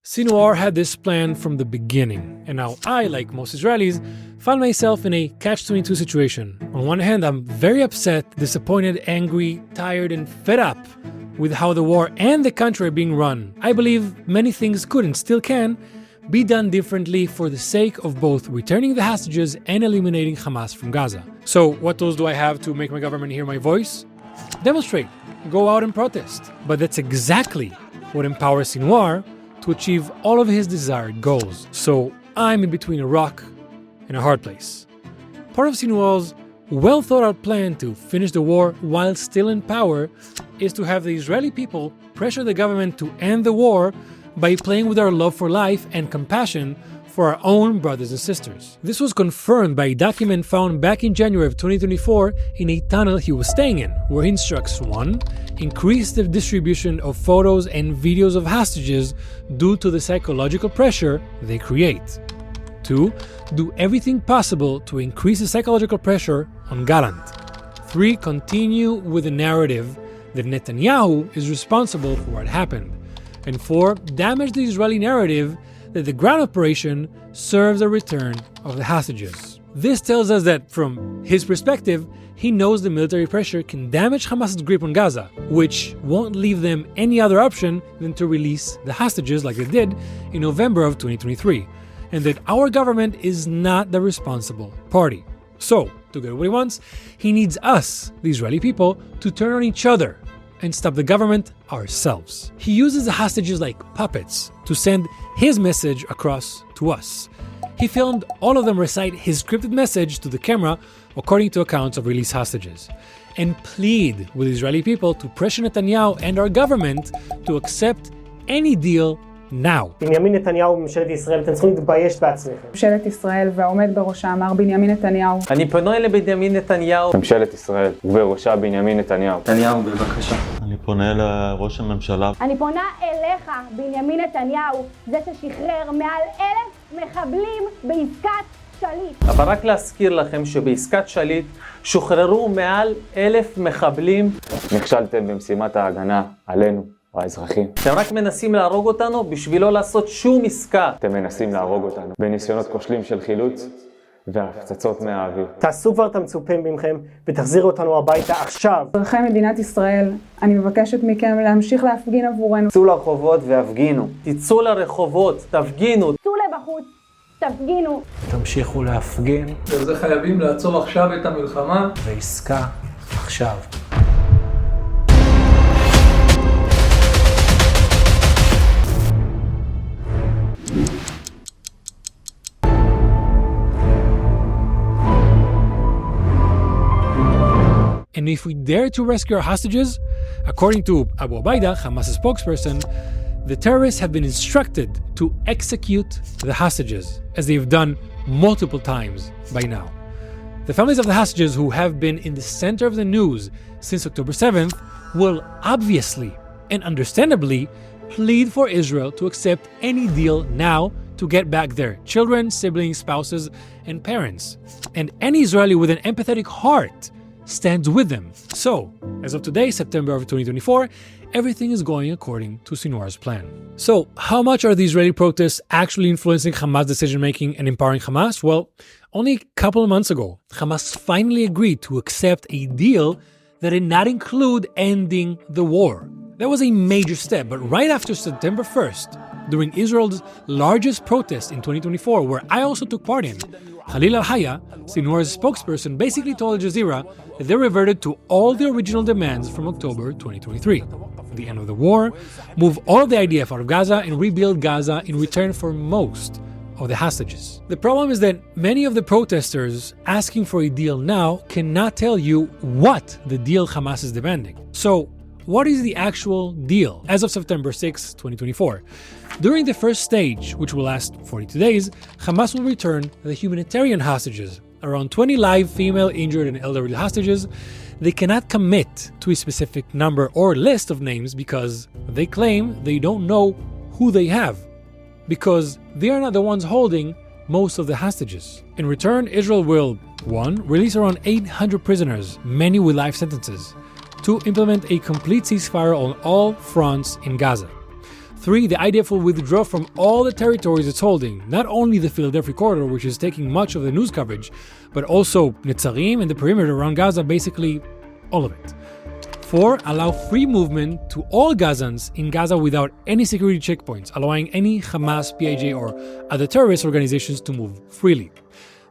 Sinwar had this plan from the beginning, and now I, like most Israelis, found myself in a catch-22 situation. On one hand, I'm very upset, disappointed, angry, tired, and fed up with how the war and the country are being run. I believe many things could and still can be done differently for the sake of both returning the hostages and eliminating Hamas from Gaza. So what tools do I have to make my government hear my voice? Demonstrate. Go out and protest. But that's exactly what empowers Sinwar to achieve all of his desired goals. So I'm in between a rock and a hard place. Part of Sinwar's well-thought-out plan to finish the war while still in power is to have the Israeli people pressure the government to end the war by playing with our love for life and compassion for our own brothers and sisters. This was confirmed by a document found back in January of 2024 in a tunnel he was staying in, where he instructs 1. Increase the distribution of photos and videos of hostages due to the psychological pressure they create. 2. Do everything possible to increase the psychological pressure on Gallant. 3. Continue with the narrative that Netanyahu is responsible for what happened. And 4. Damage the Israeli narrative that the ground operation serves the return of the hostages. This tells us that, from his perspective, he knows the military pressure can damage Hamas's grip on Gaza, which won't leave them any other option than to release the hostages like they did in November of 2023, and that our government is not the responsible party. So, to get what he wants, he needs us, the Israeli people, to turn on each other and stop the government ourselves. He uses the hostages like puppets to send his message across to us. He filmed all of them recite his scripted message to the camera according to accounts of released hostages, and plead with Israeli people to pressure Netanyahu and our government to accept any deal now. בנימין נתניהו וממשלת ישראל, אתם צריכים להתבייש בעצמכם. ממשלת ישראל והעומד בראשה מר בנימין נתניהו. אני פונה לבנימין נתניהו. ממשלת ישראל ובראשה בנימין נתניהו. נתניהו, בבקשה. אני פונה לראש הממשלה. אני פונה אליך, בנימין נתניהו, זה ששחרר מעל 1,000 מחבלים בעסקת שליט. אבל רק להזכיר לכם שבעסקת שליט שוחררו מעל 1,000 מחבלים. נכשלתם במשימת ההגנה עלינו, האזרחים. אתם רק מנסים להרוג אותנו בשביל לא לעשות שום עסקה. אתם מנסים להרוג אותנו בניסיונות כושלים של חילוץ והפצצות מהאוויר. תעשו כבר את המצופה מכם ותחזירו אותנו הביתה עכשיו. אזרחי מדינת ישראל, אני מבקשת מכם להמשיך להפגין עבורנו. צאו לרחובות והפגינו. תצאו לרחובות, תפגינו. צאו לבחוץ, תפגינו. תמשיכו להפגין. וזה חייבים לעצור עכשיו את המלחמה. ועסקה עכשיו. And if we dare to rescue our hostages, according to Abu Obaida, Hamas' spokesperson, the terrorists have been instructed to execute the hostages, as they've done multiple times by now. The families of the hostages, who have been in the center of the news since October 7th, will obviously and understandably plead for Israel to accept any deal now to get back their children, siblings, spouses, and parents. And any Israeli with an empathetic heart stands with them. So, as of today, September of 2024, everything is going according to Sinwar's plan. So, how much are the Israeli protests actually influencing Hamas' decision-making and empowering Hamas? Well, only a couple of months ago, Hamas finally agreed to accept a deal that did not include ending the war. That was a major step, but right after September 1st, during Israel's largest protest in 2024, where I also took part in, Khalil al-Haya, Sinwar's spokesperson, basically told Al Jazeera that they reverted to all the original demands from October 2023. The end of the war, move all of the IDF out of Gaza, and rebuild Gaza in return for most of the hostages. The problem is that many of the protesters asking for a deal now cannot tell you what the deal Hamas is demanding. So, what is the actual deal as of September 6, 2024? During the first stage, which will last 42 days, Hamas will return the humanitarian hostages, around 20 live female, injured, and elderly hostages. They cannot commit to a specific number or list of names because they claim they don't know who they have, because they are not the ones holding most of the hostages. In return, Israel will 1. Release around 800 prisoners, many with life sentences. 2. Implement a complete ceasefire on all fronts in Gaza. 3, the IDF will withdraw from all the territories it's holding, not only the Philadelphia corridor, which is taking much of the news coverage, but also Netzarim and the perimeter around Gaza, basically all of it. 4, allow free movement to all Gazans in Gaza without any security checkpoints, allowing any Hamas, PIJ, or other terrorist organizations to move freely.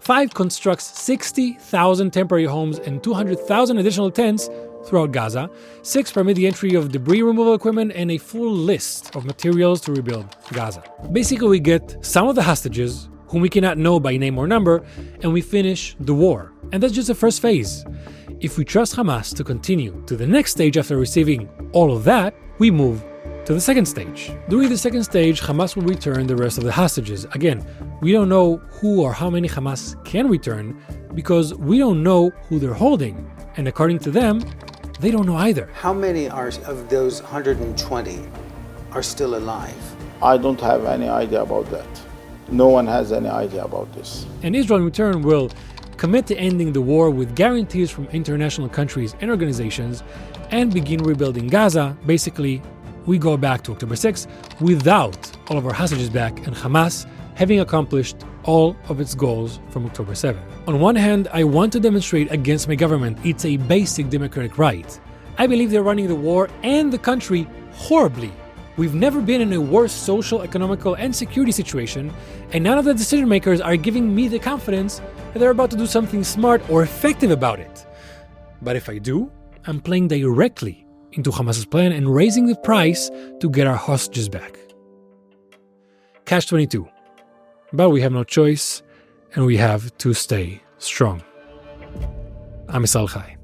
5, constructs 60,000 temporary homes and 200,000 additional tents throughout Gaza. 6, permit the entry of debris removal equipment and a full list of materials to rebuild Gaza. Basically, we get some of the hostages, whom we cannot know by name or number, and we finish the war. And that's just the first phase. If we trust Hamas to continue to the next stage after receiving all of that, we move to the second stage. During the second stage, Hamas will return the rest of the hostages. Again, we don't know who or how many Hamas can return because we don't know who they're holding. And according to them, they don't know either. How many of those 120 are still alive? I don't have any idea about that. No one has any idea about this. And Israel in return will commit to ending the war with guarantees from international countries and organizations and begin rebuilding Gaza. Basically, we go back to October 6th without all of our hostages back and Hamas having accomplished all of its goals from October 7th. On one hand, I want to demonstrate against my government. It's a basic democratic right. I believe they're running the war and the country horribly. We've never been in a worse social, economical, and security situation, and none of the decision makers are giving me the confidence that they're about to do something smart or effective about it. But if I do, I'm playing directly into Hamas's plan and raising the price to get our hostages back. Catch-22. But we have no choice, and we have to stay strong. I'm Isal Chai.